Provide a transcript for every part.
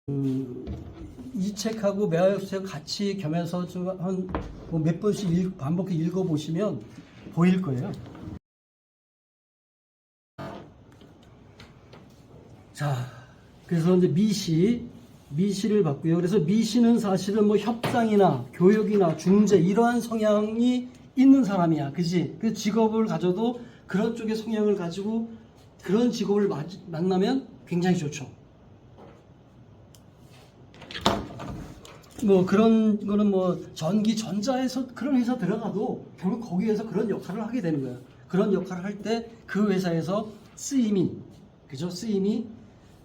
이 책하고 매화역책 같이 겸해서 한 몇 번씩 반복해 읽어보시면 보일 거예요. 자, 그래서 이제 미시를 봤고요. 그래서 미시는 사실은 뭐 협상이나 교육이나 중재 이러한 성향이 있는 사람이야. 그지? 그 직업을 가져도 그런 쪽의 성향을 가지고 그런 직업을 만나면 굉장히 좋죠. 뭐 그런 거는 뭐 전기 전자에서 그런 회사 들어가도 결국 거기에서 그런 역할을 하게 되는 거예요. 그런 역할을 할 때 그 회사에서 쓰임이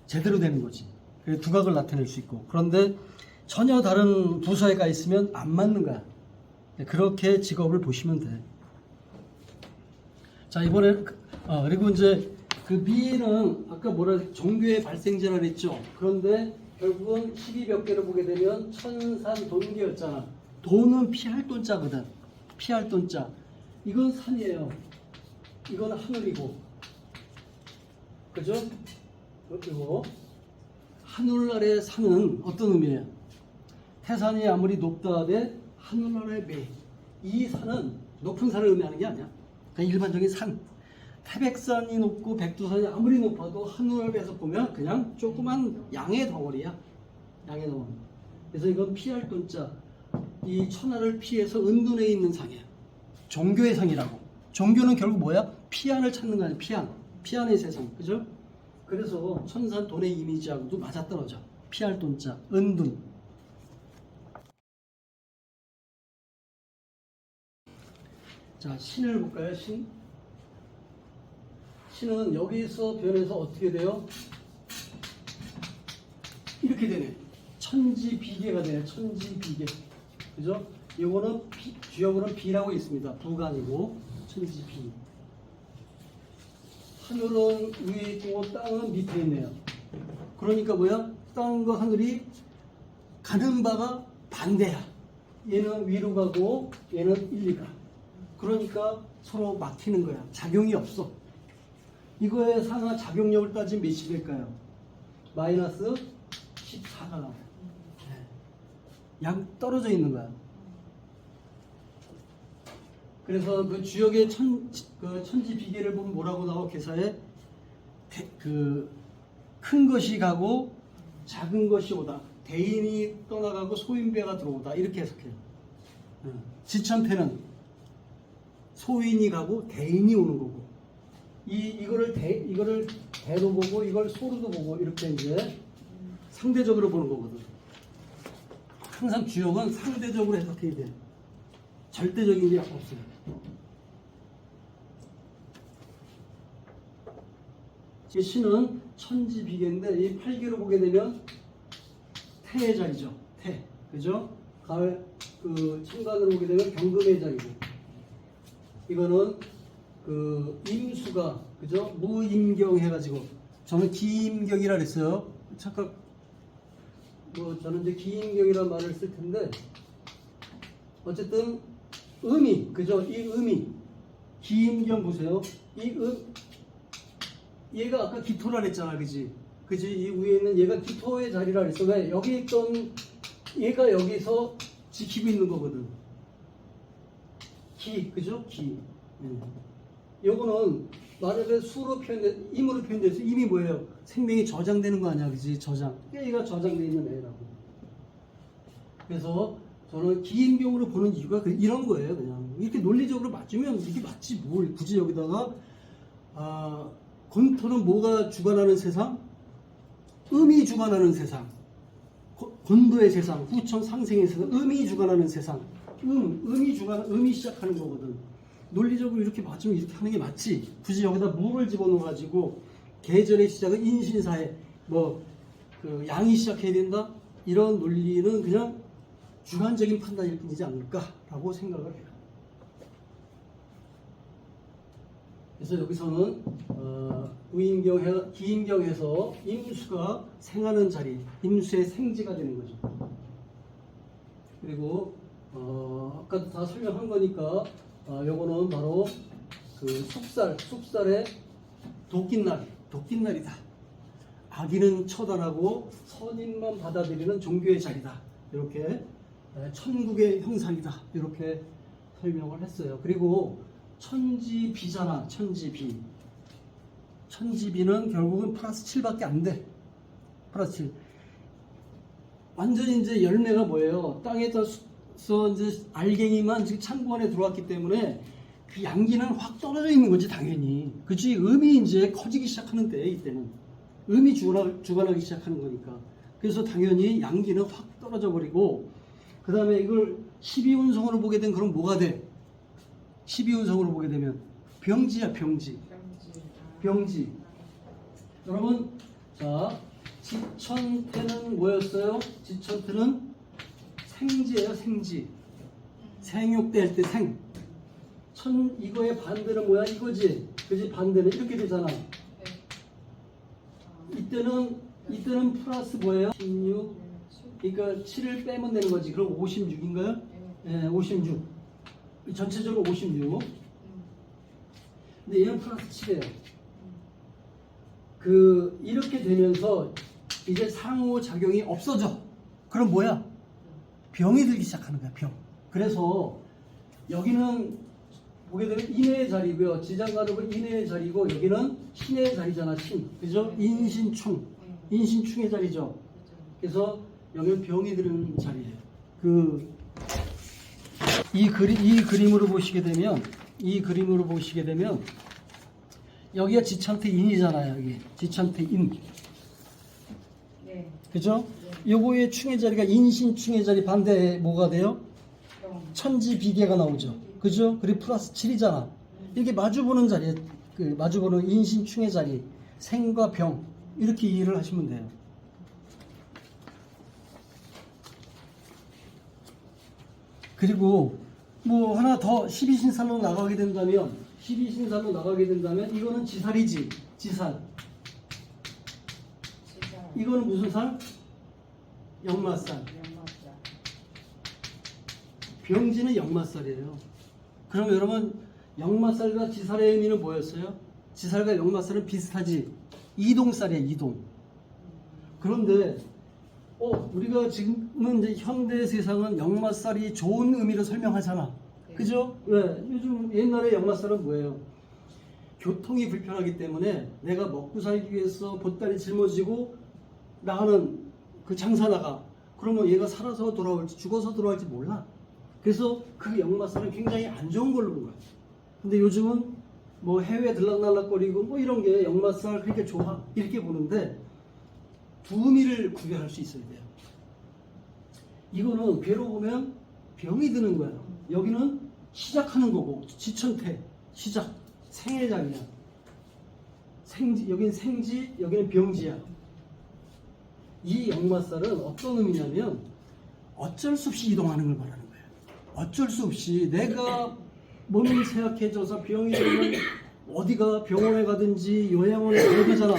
제대로 되는 거지. 그래서 두각을 나타낼 수 있고. 그런데 전혀 다른 부서에 가 있으면 안 맞는 거야. 그렇게 직업을 보시면 돼. 자, 이번에 그리고 이제 그 미는 아까 종교의 발생지라 그랬죠. 그런데 결국은 12몇 개를 보게 되면 천산 돈계였잖아. 돈은 피할 돈자거든. 피할 돈자. 이건 산이에요. 이건 하늘이고. 그죠? 그리고 하늘 아래 산은 어떤 의미예요? 태산이 아무리 높다 하되 하늘 아래 매. 이 산은 높은 산을 의미하는 게 아니야. 그냥 일반적인 산. 태백산이 높고 백두산이 아무리 높아도 하늘에서 보면 그냥 조그만 양의 덩어리야. 양의 덩어리. 그래서 이건 피할 돈자. 이 천하를 피해서 은둔에 있는 상이야. 종교의 상이라고. 종교는 결국 뭐야? 피안을 찾는 거 아니야. 피안의 세상. 그죠? 그래서 천산 돈의 이미지하고도 맞아떨어져. 피할 돈자. 은둔. 자, 신을 볼까요? 신은 여기서 변해서 어떻게 돼요? 이렇게 되네. 천지비계가 되네. 천지비계. 그죠? 이거는 주역으로는 비라고 있습니다. 부가 아니고 천지비. 하늘은 위에 있고 땅은 밑에 있네요. 그러니까 뭐야? 땅과 하늘이 가는 바가 반대야. 얘는 위로 가고 얘는 일리 가. 그러니까 서로 막히는 거야. 작용이 없어. 이거의 상하 작용력을 따지면 몇이 될까요? 마이너스 14가 나와요. 양 떨어져 있는 거야. 그래서 그 주역의 천지 비계를 보면 뭐라고 나와? 개사에 큰 것이 가고 작은 것이 오다. 대인이 떠나가고 소인배가 들어오다. 이렇게 해석해요. 지천패는 소인이 가고 대인이 오는 거고. 이거를 대로 보고 이걸 소로도 보고 이렇게 이제 상대적으로 보는 거거든. 항상 주역은 상대적으로 해석해야 돼. 절대적인 게 없어요. 신은 천지비계인데 이 8개로 보게 되면 태의 자리죠. 태. 그죠? 가을 천간으로 보게 되면 경금의 자리고. 이거는 임수가 그죠? 무임경 해가지고 저는 기임경이라 그랬어요. 잠깐 저는 이제 기임경이라는 말을 쓸 텐데 어쨌든 의미 그죠? 이 의미 기임경 보세요. 얘가 아까 기토라 그랬잖아, 그지? 이 위에 있는 얘가 기토의 자리라 그랬어. 왜? 여기 있던 얘가 여기서 지키고 있는 거거든. 그죠? 요거는 말하자면 수로 임으로 표현돼서 임이 뭐예요? 생명이 저장되는 거 아니야, 그지? 저장. 얘가 저장되어 있는 애라고. 그래서 저는 기임경으로 보는 이유가 이런 거예요, 그냥. 이렇게 논리적으로 맞으면 이게 맞지 뭘. 굳이 여기다가 권토는 뭐가 주관하는 세상? 음이 주관하는 세상. 권도의 세상, 후천 상생의 세상, 음이 주관하는 세상. 음이 시작하는 거거든. 논리적으로 이렇게 맞으면 이렇게 하는 게 맞지. 굳이 여기다 무를 집어넣어가지고 계절의 시작은 인신사회, 양이 시작해야 된다? 이런 논리는 그냥 주관적인 판단일 뿐이지 않을까라고 생각을 해요. 그래서 여기서는 기임경에서 임수가 생하는 자리, 임수의 생지가 되는 거죠. 그리고 아까도 다 설명한 거니까 요거는 바로 쑥살의 도끼날이다. 악인은 처단하고 선인만 받아들이는 종교의 자리다. 이렇게 천국의 형상이다. 이렇게 설명을 했어요. 그리고 천지비잖아. 천지비. 천지비는 결국은 플러스 7밖에 안 돼. 플러스 7. 완전히 이제 열매가 뭐예요? 땅에서 이제 알갱이만 지금 창고 안에 들어왔기 때문에 그 양기는 확 떨어져 있는 거지, 당연히. 그치? 음이 이제 커지기 시작하는 때에, 이때는. 음이 주관하기 시작하는 거니까. 그래서 당연히 양기는 확 떨어져 버리고, 그 다음에 이걸 12운성으로 보게 되면 그럼 뭐가 돼? 12운성으로 보게 되면 병지야, 병지. 병지. 여러분, 자, 지천태는 뭐였어요? 지천태는 생지예요, 생지. 생육될 때 생. 이거의 반대는 뭐야? 이거지. 그지? 반대는 이렇게 되잖아. 이때는 플러스 뭐예요? 16. 그러니까 7을 빼면 되는 거지. 그럼 56인가요? 네, 56. 전체적으로 56. 근데 얘는 플러스 7이에요. 이렇게 되면서 이제 상호작용이 없어져. 그럼 뭐야? 병이 들기 시작하는 거야, 병. 그래서 여기는 보게 되면 인의 자리고요. 지장간업은 인의 자리고, 여기는 신의 자리잖아, 신. 그죠? 인신충. 인신충의 자리죠. 그래서 여기는 병이 드는 자리예요. 이 그림으로 보시게 되면, 여기가 지천태 인이잖아요, 여기. 지천태 인. 네. 그죠? 요거의 충의 자리가 인신충의 자리 반대에 뭐가 돼요? 천지비계가 나오죠. 그죠? 그리고 플러스 7이잖아. 이렇게 마주보는 자리에, 마주보는 인신충의 자리, 생과 병, 이렇게 이해를 하시면 돼요. 그리고 뭐 하나 더 12신살로 나가게 된다면, 이거는 지살이지. 지살. 이거는 무슨 살? 역마살. 병지는 역마살이에요. 그럼 여러분, 역마살과 지살의 의미는 뭐였어요? 지살과 역마살은 비슷하지. 이동살이에요, 이동. 그런데 우리가 지금은 이제 현대 세상은 역마살이 좋은 의미로 설명하잖아. 그죠? 왜? 요즘 옛날에 역마살은 뭐예요? 교통이 불편하기 때문에 내가 먹고 살기 위해서 보따리 짊어지고 나가는 그 장사 나가. 그러면 얘가 살아서 돌아올지 죽어서 돌아올지 몰라. 그래서 그 역마살은 굉장히 안 좋은 걸로 본 거야. 근데 요즘은 뭐 해외 들락날락거리고 뭐 이런 게 역마살 그렇게 좋아 이렇게 보는데, 두 의미를 구별할 수 있어야 돼요. 이거는 괴로 보면 병이 드는 거야. 여기는 시작하는 거고, 지천태 시작, 생의 자리야. 생지, 여기는 생지, 여기는 병지야. 이 역마살은 어떤 의미냐면 어쩔 수 없이 이동하는 걸 말하는 거예요. 어쩔 수 없이 내가 몸이 쇠약해져서 병이 들면 어디가 병원에 가든지 요양원에 가야 되잖아.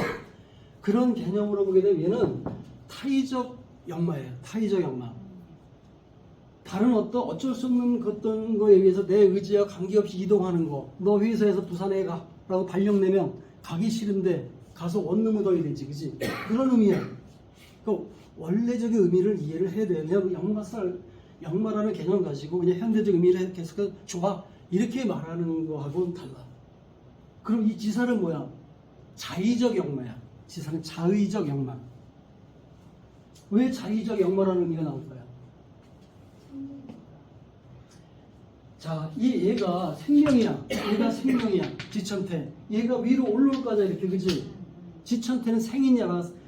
그런 개념으로 보게 되면 얘는 타의적 역마예요. 타의적 역마. 다른 어쩔 수 없는 어떤 거에 의해서 내 의지와 관계없이 이동하는 거. 너 회사에서 부산에 가 라고 발령 내면 가기 싫은데 가서 원룸 묻어야 되지, 그지? 그런 의미야. 그 원래적인 의미를 이해를 해야 돼요. 그냥 역마라는 개념 가지고 그냥 현대적 의미를 계속 좋아 이렇게 말하는 거하고는 달라. 그럼 이 지살은 뭐야? 자의적 역마야. 지살은 자의적 역마. 왜 자의적 역마라는 의미가 나올 거야? 자, 얘가 생명이야. 지천태. 얘가 위로 올라올 거잖아, 이렇게, 그지? 지천태는 생이냐.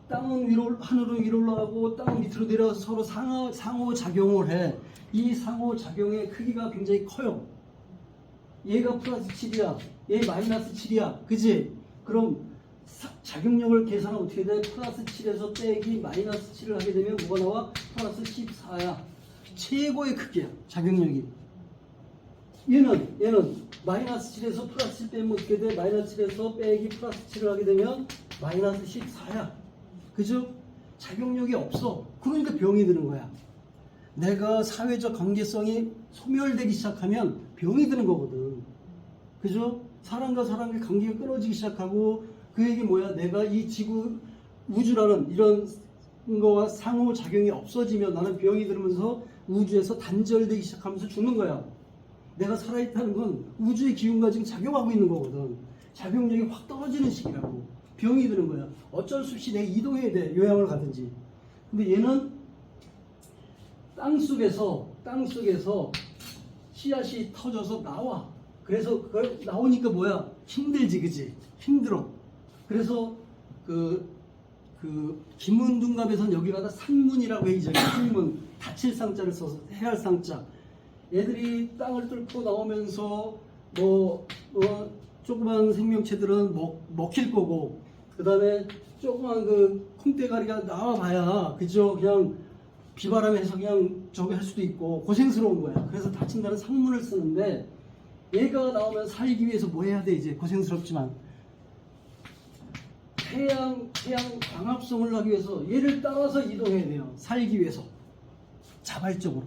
땅은 하늘은 위로 올라가고 땅은 밑으로 내려가서 서로 상호작용을 해. 이 상호작용의 크기가 굉장히 커요. 얘가 플러스 7이야. 얘 마이너스 7이야. 그지? 그럼 작용력을 계산하면 어떻게 돼? 플러스 7에서 빼기 마이너스 7을 하게 되면 뭐가 나와? 플러스 14야. 최고의 크기야. 작용력이. 얘는 마이너스 7에서 플러스 7 빼면 어떻게 돼? 마이너스 7에서 빼기 플러스 7을 하게 되면 마이너스 14야. 그죠? 작용력이 없어. 그러니까 병이 드는 거야. 내가 사회적 관계성이 소멸되기 시작하면 병이 드는 거거든. 그죠? 사람과 사람의 관계가 끊어지기 시작하고 그 얘기 뭐야? 내가 이 지구 우주라는 이런 거와 상호작용이 없어지면 나는 병이 들면서 우주에서 단절되기 시작하면서 죽는 거야. 내가 살아있다는 건 우주의 기운과 지금 작용하고 있는 거거든. 작용력이 확 떨어지는 시기라고. 병이 드는 거야. 어쩔 수 없이 내가 이동해야 돼. 요양을 가든지. 근데 얘는 땅 속에서 씨앗이 터져서 나와. 그래서 그걸 나오니까 뭐야? 힘들지, 그지? 힘들어. 그래서 김은둔갑에서는 여기가 다 상문이라고 해. 이제 상문, 다칠 상자를 써서 해할 상자. 얘들이 땅을 뚫고 나오면서 조그만 생명체들은 먹힐 거고, 그 다음에 조그만 그 콩대가리가 나와봐야 그저 그냥 비바람에서 그냥 저기 할 수도 있고 고생스러운 거야. 그래서 다친다는 상문을 쓰는데, 얘가 나오면 살기 위해서 뭐 해야 돼? 이제 고생스럽지만 태양 광합성을 하기 위해서 얘를 따라서 이동해야 돼요. 살기 위해서. 자발적으로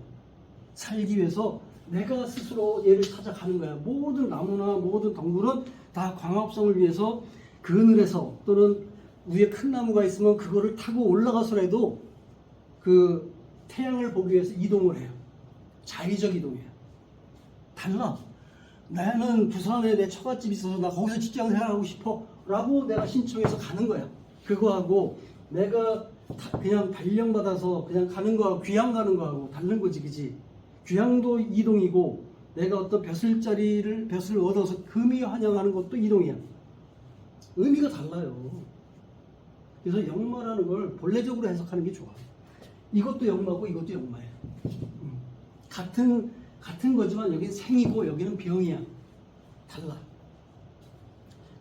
살기 위해서 내가 스스로 얘를 찾아가는 거야. 모든 나무나 모든 동물은 다 광합성을 위해서 그늘에서 또는 위에 큰 나무가 있으면 그거를 타고 올라가서라도 그 태양을 보기 위해서 이동을 해요. 자의적 이동이에요. 달라. 나는 부산에 내 처갓집이 있어서 나 거기서 직장 생활하고 싶어 라고 내가 신청해서 가는 거야. 그거하고 내가 그냥 발령받아서 그냥 가는 거하고 귀향 가는 거하고 다른 거지, 그지? 귀향도 이동이고 내가 어떤 벼슬 얻어서 금이 환영하는 것도 이동이야. 의미가 달라요. 그래서 역마라는 걸 본래적으로 해석하는 게 좋아. 이것도 역마고 이것도 역마예요. 같은 거지만 여기는 생이고 여기는 병이야. 달라.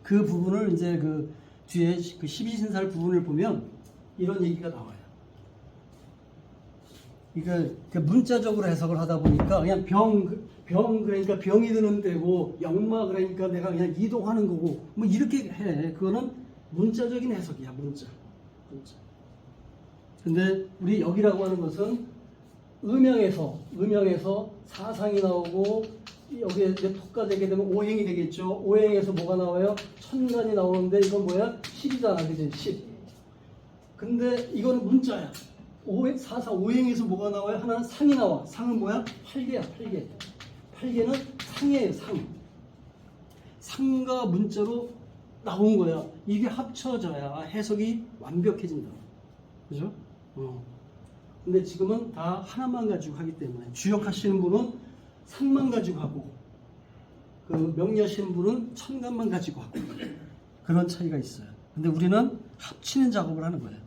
그 부분을 이제 그 뒤에 그 12신살 부분을 보면 이런 얘기가 나와요. 그러니까 문자적으로 해석을 하다 보니까 그냥 병 그러니까 병이 드는 데고, 역마 그러니까 내가 그냥 이동하는 거고 뭐 이렇게 해. 그거는 문자적인 해석이야. 문자. 근데 우리 여기라고 하는 것은 음양에서 사상이 나오고 여기에 이제 토가 되게 되면 오행이 되겠죠. 오행에서 뭐가 나와요? 천간이 나오는데 이건 뭐야? 10이잖아, 그지? 10. 근데 이거는 문자야. 사상 오행에서 뭐가 나와요? 하나는 상이 나와. 상은 뭐야? 활개야, 활개. 활개는 상이에요, 상. 상과 문자로 나온 거야. 이게 합쳐져야 해석이 완벽해진다. 그죠? 근데 지금은 다 하나만 가지고 하기 때문에 주역하시는 분은 상만 가지고 하고 그 명리하시는 분은 천간만 가지고 하고 그런 차이가 있어요. 근데 우리는 합치는 작업을 하는 거예요.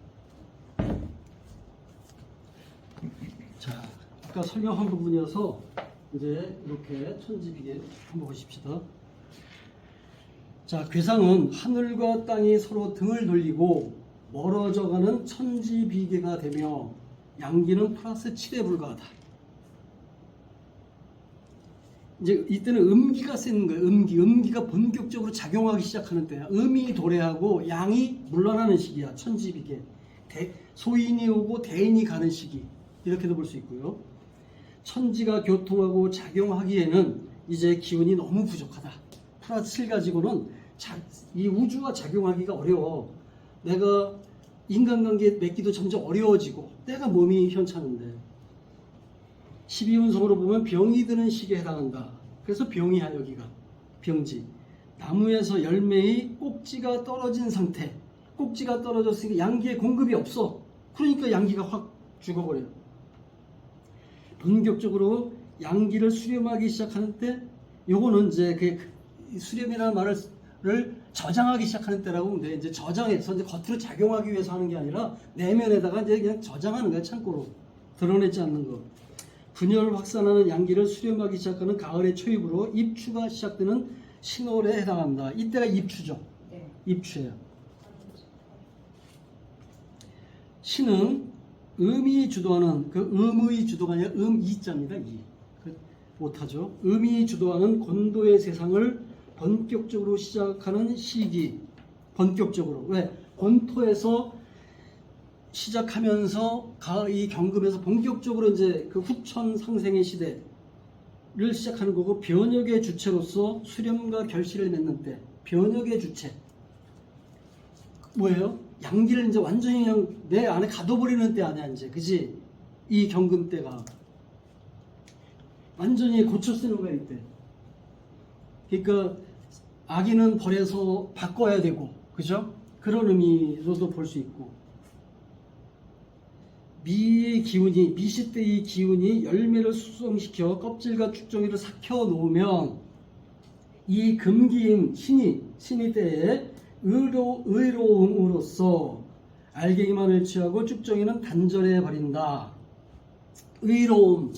자, 아까 설명한 부분이어서 이제 이렇게 천지비계 한번 보십시다. 자, 괴상은 하늘과 땅이 서로 등을 돌리고 멀어져가는 천지비계가 되며 양기는 플러스 7에 불과하다. 이제 이때는 음기가 쓰는 거예요. 음기가 본격적으로 작용하기 시작하는 때야. 음이 도래하고 양이 물러나는 시기야. 천지비계. 소인이 오고 대인이 가는 시기. 이렇게도 볼 수 있고요. 천지가 교통하고 작용하기에는 이제 기운이 너무 부족하다. 플러스 7 가지고는 이 우주가 작용하기가 어려워. 내가 인간관계 맺기도 점점 어려워지고 내가 몸이 현찮은데 12운성으로 보면 병이 드는 시기에 해당한다. 그래서 병이야. 여기가 병지. 나무에서 열매의 꼭지가 떨어진 상태. 꼭지가 떨어졌으니까 양기의 공급이 없어. 그러니까 양기가 확 죽어버려요. 본격적으로 양기를 수렴하기 시작하는 때 요거는 이제 그 수렴이라는 말을 저장하기 시작하는 때라고 하면 돼. 이제 저장해서 이제 겉으로 작용하기 위해서 하는 게 아니라 내면에다가 이제 그냥 저장하는 거야. 창고로 드러내지 않는 거. 분열 확산하는 양기를 수렴하기 시작하는 가을의 초입으로 입추가 시작되는 신월에 해당한다. 이때가 입추죠. 네. 입추예요. 신은 음이 주도하는 그 음의 주도가 아니라 이자입니다. 못하죠. 음이 주도하는 권도의 세상을 본격적으로 시작하는 시기. 본격적으로. 왜? 본토에서 시작하면서 이 경금에서 본격적으로 이제 그 후천 상생의 시대를 시작하는 거고, 변혁의 주체로서 수렴과 결실을 맺는 때, 변혁의 주체. 뭐예요? 양기를 이제 완전히 그냥 내 안에 가둬버리는 때 아니야 이제, 그지? 이 경금 때가 완전히 고쳐 쓰는 거야 이때. 그러니까 악인은 버려서 바꿔야 되고, 그죠? 그런 의미로도 볼 수 있고, 미의 기운이, 미시때의 기운이 열매를 숙성시켜 껍질과 쭉정이를 삭혀 놓으면 이 금기인 신이 때에 의로움으로써 알갱이만을 취하고 쭉정이는 단절해 버린다. 의로움,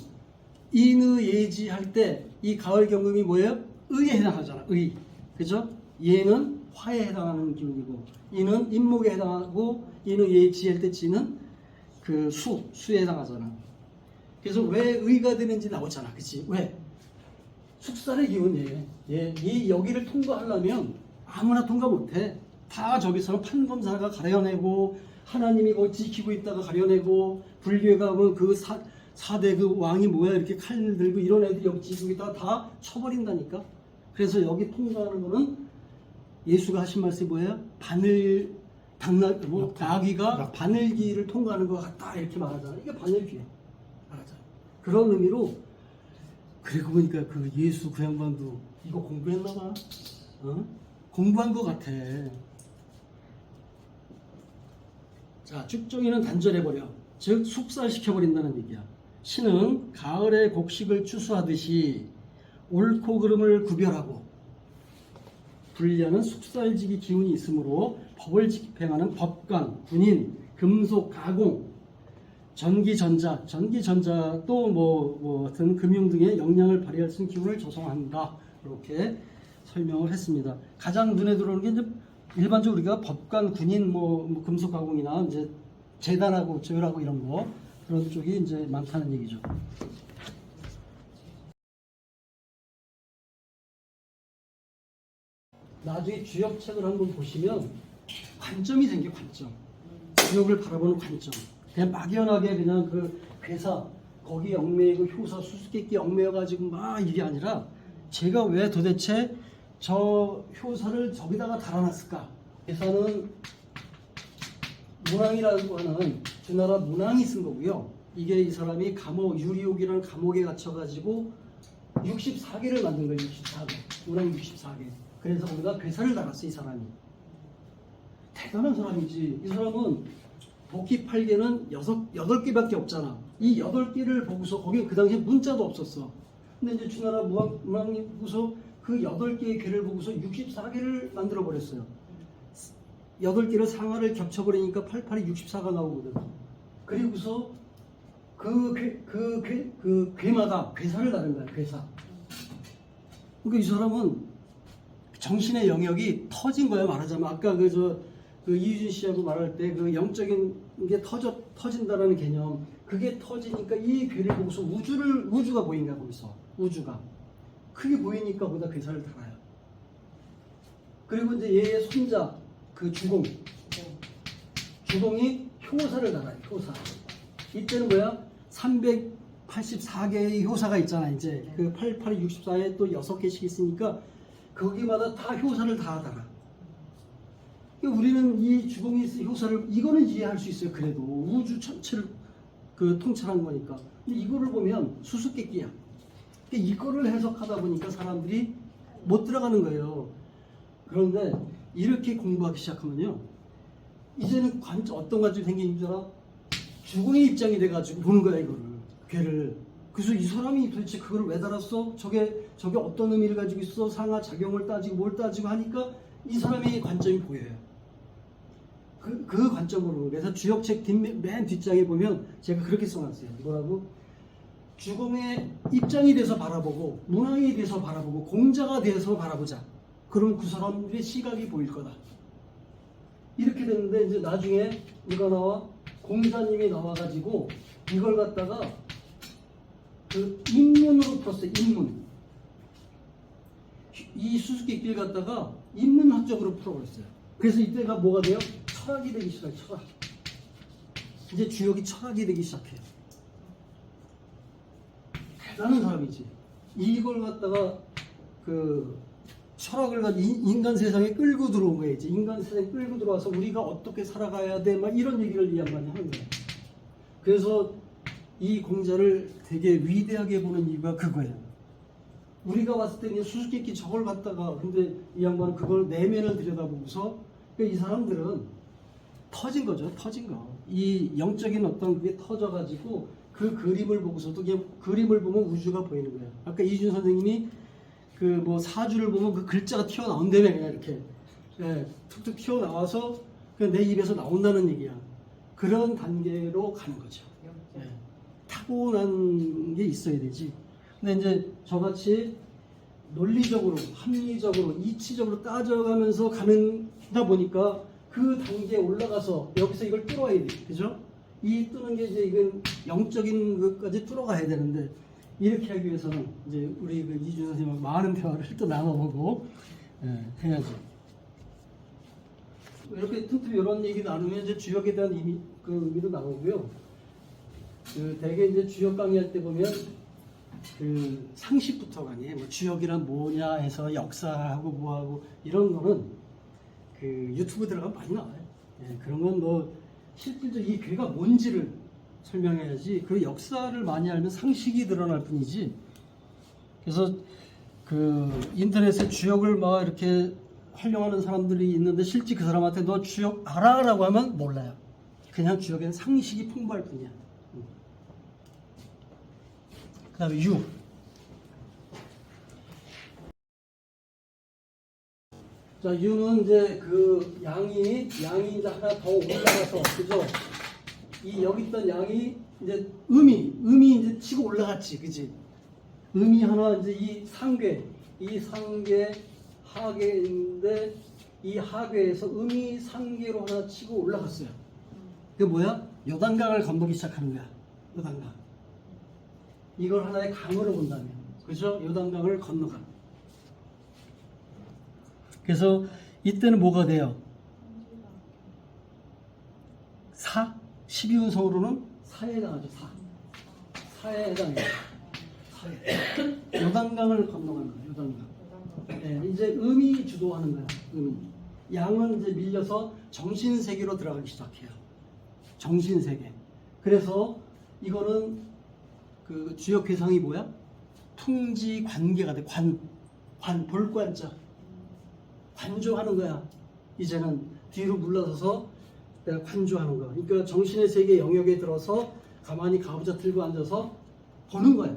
인의예지 할 때 이 가을 경금이 뭐예요? 의에 해당하잖아. 의, 그죠? 예는 화에 해당하는 기운이고, 이는 인목에 해당하고, 인의예지 할 때 지는 그 수에 해당하잖아. 그래서 왜 의가 되는지 나오잖아. 그치? 왜? 숙살의 기운이에요. 예, 이 여기를 통과하려면 아무나 통과 못해. 다 저기서는 판검사가 가려내고, 하나님이 거기 지키고 있다가 가려내고, 불교에 가면 그 사대 그 왕이 뭐야 이렇게 칼 들고 이런 애들이 여기 지키고 있다가 다 쳐버린다니까. 그래서 여기 통과하는 거는 예수가 하신 말씀이 뭐예요? 아기가 바늘기를 통과하는 것 같다 이렇게 말하잖아. 이게 바늘기야. 알았잖아. 그런 의미로. 그리고 보니까 그 예수 그 양반도 이거 공부했나 봐. 어? 공부한 것 같아. 자, 쭉정이는 단절해버려. 즉 숙살시켜버린다는 얘기야. 신은 가을에 곡식을 추수하듯이 옳고 그름을 구별하고, 불려는 숙살지기 기운이 있으므로 법을 집행하는 법관, 군인, 금속, 가공, 전기전자도 뭐 같은 금융 등의 역량을 발휘할 수 있는 기운을 조성한다. 이렇게 설명을 했습니다. 가장 눈에 들어오는 게 이제 일반적으로 우리가 법관, 군인, 뭐 금속 가공이나 이제 재단하고 조율하고 이런 거, 그런 쪽이 이제 많다는 얘기죠. 나중에 주역책을 한번 보시면 관점이 생겨. 관점, 주역을 바라보는 관점. 그냥 막연하게 그냥 그 회사 거기 얽매이고 효사 수수께끼 얽매여가지고 막 이게 아니라, 제가 왜 도대체 저 효사를 저기다가 달아놨을까? 회사는 문왕이라고 하는 주나라 문왕이 쓴 거고요. 이게 이 사람이 감옥, 유리옥이라는 감옥에 갇혀가지고 64개를 만든 거예요. 64개. 문왕 64개. 그래서 거기다 괴사를 달았어, 이 사람이. 대단한 사람이지. 이 사람은 도끼 8개는 8개밖에 없잖아. 이 8개를 보고서, 거기 그 당시에 문자도 없었어. 근데 이제 주나라 문왕이 보고서 그 8개의 괴를 보고서 64개를 만들어 버렸어요. 8개를 상하를 겹쳐버리니까 88이 64가 나오거든. 그리고서 그 괴마다 괴사를 다른 거야, 괴사. 그러니까 이 사람은 정신의 영역이 터진 거야, 말하자면. 아까 그 이유진 씨하고 말할 때 그 영적인 게 터진다라는 개념, 그게 터지니까 이 괴를 보고서 우주가 보인 거야, 거기서. 우주가. 크게 보이니까 거기다 괴사를 달아요. 그리고 이제 얘의 손자, 그 주공이 효사를 달아요, 효사. 이때는 뭐야? 384개의 효사가 있잖아, 이제. 그 88이 64에 또 6개씩 있으니까 거기마다 다 효사를 다 달아. 그러니까 우리는 이 주공이 효사를, 이거는 이해할 수 있어요. 그래도 우주 전체를 그 통찰한 거니까. 근데 이거를 보면 수수께끼야. 그러니까 이거를 해석하다 보니까 사람들이 못 들어가는 거예요. 그런데 이렇게 공부하기 시작하면요, 이제는 어떤 관점이 생기는 줄 알아? 주공의 입장이 돼가지고 보는 거야, 이거를, 괴를. 그래서 이 사람이 도대체 그걸 왜 달았어? 저게 어떤 의미를 가지고 있어? 상하 작용을 따지고 뭘 따지고 하니까 이 사람의 관점이 보여요. 그 관점으로. 그래서 주역책 맨 뒷장에 보면 제가 그렇게 써놨어요. 뭐라고? 주공의 입장이 돼서 바라보고, 문왕이 돼서 바라보고, 공자가 돼서 바라보자. 그럼 그 사람들의 시각이 보일 거다. 이렇게 됐는데, 이제 나중에 누가 나와? 공자님이 나와가지고 이걸 갖다가 그 인문으로 풀었어요. 인문. 이 수수께끼를 갖다가 인문학적으로 풀어버렸어요. 그래서 이때가 뭐가 돼요? 철학이 되기 시작해요. 철학. 이제 주역이 철학이 되기 시작해요. 대단한 사람이지. 이걸 갖다가 그 철학을 가지고 인간 세상에 끌고 들어온 거예요. 이제 인간 세상에 끌고 들어와서 우리가 어떻게 살아가야 돼, 막 이런 얘기를 이 양반이 하는 거예요. 그래서 이 공자를 되게 위대하게 보는 이유가 그거예요. 우리가 봤을 때 그냥 수수께끼 저걸 갖다가, 근데 이 양반은 그걸 내면을 들여다보고서, 그러니까 이 사람들은 터진 거죠. 터진 거. 이 영적인 어떤 그게 터져가지고 그 그림을 보고서도 그냥 그림을 보면 우주가 보이는 거예요. 아까 이준 선생님이 그 뭐 사주를 보면 그 글자가 튀어나온다며, 그냥 이렇게. 예, 툭툭 튀어나와서 그냥 내 입에서 나온다는 얘기야. 그런 단계로 가는 거죠. 예, 타고난 게 있어야 되지. 근데 이제 저같이 논리적으로, 합리적으로, 이치적으로 따져가면서 가다 보니까 그 단계에 올라가서 여기서 이걸 뚫어야 돼. 그죠? 이 뚫는 게 이제 이건 영적인 것까지 뚫어가야 되는데, 이렇게 하기 위해서는 이제 우리 그 이준 선생님하고 많은 대화를 또 나눠보고 해야죠. 이렇게 틈틈이 이런 얘기 나누면 이제 주역에 대한 의미도 나오고요. 그 대개 이제 주역 강의할 때 보면 그 상식부터가 아니에요. 뭐 주역이란 뭐냐 해서 역사하고 뭐하고 이런 거는 그 유튜브 들어가면 많이 나와요. 예, 그런 건 뭐 실질적으로 이 괴가 뭔지를 설명해야지. 그 역사를 많이 알면 상식이 드러날 뿐이지. 그래서 그 인터넷에 주역을 막 이렇게 활용하는 사람들이 있는데 실제 그 사람한테 너 주역 알아라고 하면 몰라요. 그냥 주역에는 상식이 풍부할 뿐이야. 그 다음에 유. 자, 유는 이제 그 양이 이제 하나 더 올라가서, 그죠? 이 여기 있던 양이 이제 음이 이제 치고 올라갔지, 그지? 음이 하나 이제 이 상괴 하괴인데 이 하괴에서 음이 상괴로 하나 치고 올라갔어요. 그게 뭐야? 요단강을 건너기 시작하는 거야. 요단강. 이걸 하나의 강으로 본다면, 그죠? 요단강을 건너가. 그래서 이때는 뭐가 돼요? 12운성으로는 사에 해당하죠. 사에 해당해요. 사에. 요단강을 건너가는 거예요. 요단강. 네, 이제 음이 주도하는 거야. 양은 이제 밀려서 정신세계로 들어가기 시작해요. 정신세계. 그래서 이거는 그 주역회상이 뭐야? 통지 관계가 돼. 볼관자. 관조하는 거야. 이제는 뒤로 물러서서 내가 관조하는 거야. 그러니까 정신의 세계 영역에 들어서 가만히 가부좌 들고 앉아서 보는 거야.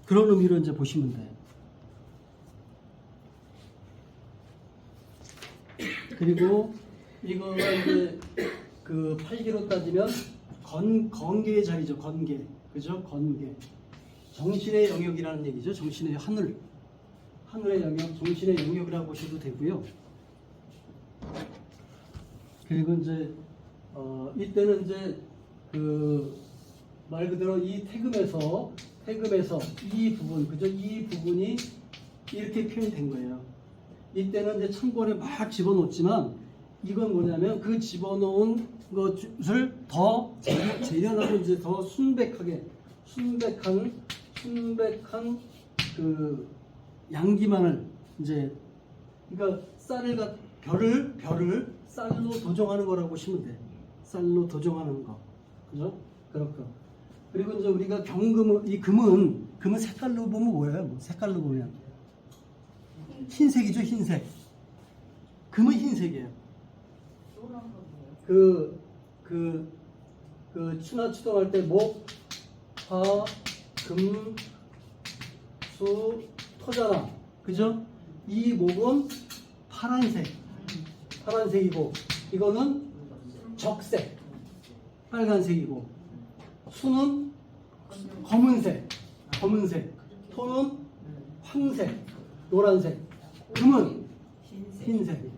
그런 의미로 이제 보시면 돼요. 그리고 이거가 이제 그 팔기로 따지면 건계의 자리죠. 건계. 그죠? 건계. 정신의 영역이라는 얘기죠. 정신의 하늘의 영역, 정신의 영역이라고 보셔도 되고요. 그리고 이제 이때는 이제 그 말 그대로 이 태금에서 이 부분, 그죠? 이 부분이 이렇게 표현이 된 거예요. 이때는 이제 창고에 막 집어넣었지만 이건 뭐냐면 그 집어넣은 것을 더 재련하고 이제 더 순백한 그 양기만을 이제, 그러니까 별을 쌀로 도정하는 거라고 보시면 돼. 쌀로 도정하는 거, 그죠? 그렇고. 그리고 이제 우리가 이 금은 색깔로 보면 뭐예요? 뭐 색깔로 보면 흰색이죠, 흰색. 금은 흰색이에요. 그 추나 추동할 때 목, 화, 금, 수, 토잖아. 그죠? 이 목은 파란색이고, 이거는 적색, 빨간색이고, 수는 검은색, 토는 황색, 노란색, 금은 흰색.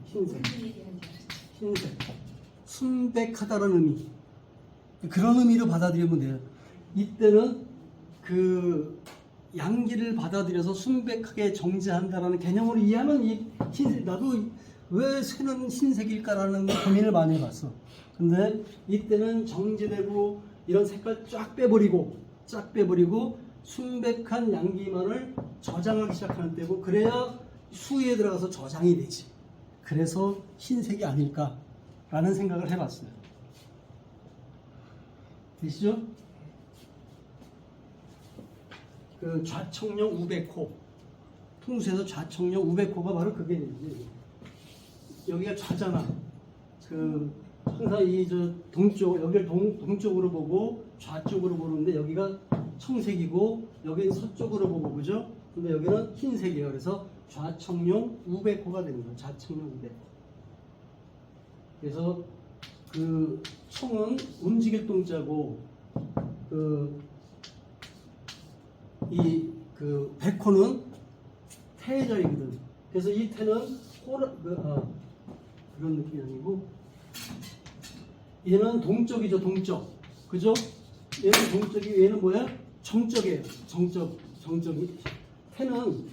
순백하다는 의미. 그런 의미로 받아들이면 돼요. 이때는 그 양기를 받아들여서 순백하게 정제한다라는 개념으로 이해하면 이 흰색, 나도 왜 새는 흰색일까라는 고민을 많이 해봤어. 근데 이때는 정제되고 이런 색깔 쫙 빼버리고 순백한 양기만을 저장하기 시작하는 때고 그래야 수위에 들어가서 저장이 되지. 그래서 흰색이 아닐까라는 생각을 해봤어요. 되시죠? 그 좌청룡 우백호, 풍수에서 좌청룡 우백호가 바로 그게 이제 여기가 좌잖아. 그 항상 이 저 동쪽 여기를 동쪽으로 보고 좌쪽으로 보는데 여기가 청색이고 여기는 서쪽으로 보고 그죠? 근데 여기는 흰색이에요. 그래서 좌청룡 우백호가 되는 거예요. 좌청룡 우백호. 그래서 그 청은 움직일 동자고 그 백호는 태자이거든. 그래서 이 태는 그런 느낌이 아니고 얘는 동적이죠. 동적. 그죠? 얘는 동적이 얘는 뭐야? 정적이에요. 정적이. 태는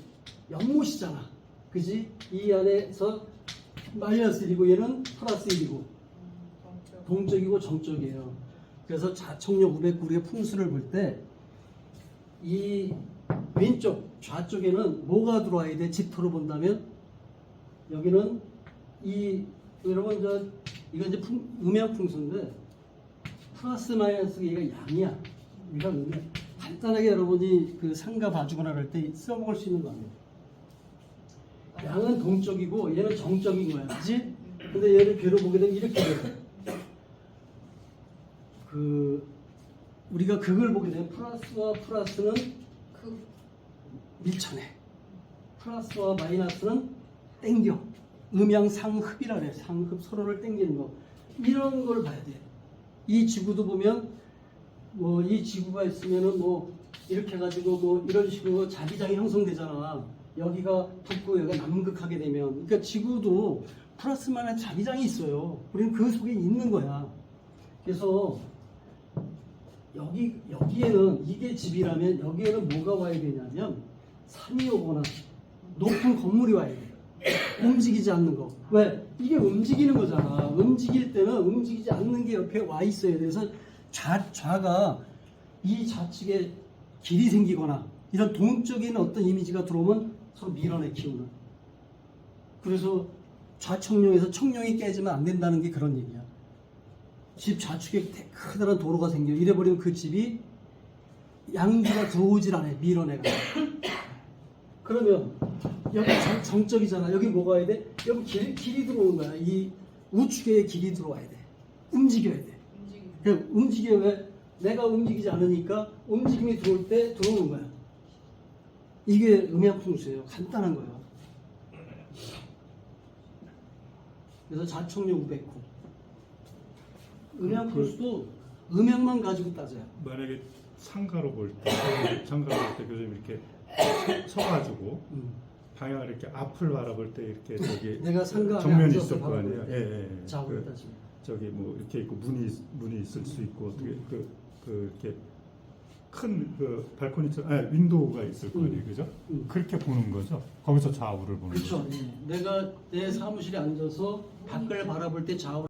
연못이잖아. 그지? 이 안에서 마이너스 1이고 얘는 플러스 1이고 동적이고 정적이에요. 그래서 좌청룡 우백호 우리가 풍수를 볼 때 이 왼쪽 좌쪽에는 뭐가 들어와야 돼? 집토로 본다면 여기는 여러분 이건 이제 음양 풍수인데 플러스 마이너스 얘가 양이야. 얘가 음양. 간단하게 여러분이 그 상가 봐주거나 그럴 때 써먹을 수 있는 거 아니에요. 양은 동적이고 얘는 정적인 거야. 그지? 근데 얘를 괴로 보게 되면 이렇게 돼요. 우리가 극을 보게 되면 플러스와 플러스는 밀쳐내. 플러스와 마이너스는 땡겨. 음양상흡이라 그래. 상흡 서로를 땡기는 거. 이런 걸 봐야 돼. 이 지구도 보면 뭐 이 지구가 있으면은 뭐 이렇게 해가지고 뭐 이런 식으로 자기장이 형성되잖아. 여기가 북극, 여기가 남극하게 되면. 그러니까 지구도 플러스 마이너스 자기장이 있어요. 우리는 그 속에 있는 거야. 그래서 여기에는 이게 집이라면 여기에는 뭐가 와야 되냐면 산이 오거나 높은 건물이 와야 돼. 움직이지 않는 거. 왜? 이게 움직이는 거잖아. 움직일 때는 움직이지 않는 게 옆에 와 있어야 돼. 그래서 좌가 이 좌측에 길이 생기거나 이런 동적인 어떤 이미지가 들어오면 서로 밀어내 키우는. 그래서 좌청룡에서 청룡이 깨지면 안 된다는 게 그런 얘기야. 집 좌측에 커다란 도로가 생겨. 이래버리면 그 집이 양기가 들어오질 않아. 밀어내가. 그러면 여기 정적이잖아. 여기 뭐가 와야 돼? 여기 길이 들어오는 거야. 이 우측에 길이 들어와야 돼. 움직여야 돼. 움직여. 왜? 내가 움직이지 않으니까 움직임이 들어올 때 들어오는 거야. 이게 음양풍수예요. 간단한 거예요. 그래서 좌청룡 우백호. 음양풍수도 음양만 가지고 따져요. 만약에 상가로 볼 때 교수님 이렇게 서가지고 방향을 이렇게 앞을 바라볼 때 이렇게 저기 내가 상가 정면이 있을 거 아니에요. 예. 좌우로 따지면. 저기 뭐 이렇게 있고 문이 있을 수 있고 어떻게 이렇게 큰 그 발코니처럼 윈도우가 있을 거 아니에요, 그죠? 그렇게 보는 거죠. 거기서 좌우를 보는 거죠. 그렇죠. 내가 내 사무실에 앉아서 밖을 바라볼 때 좌우.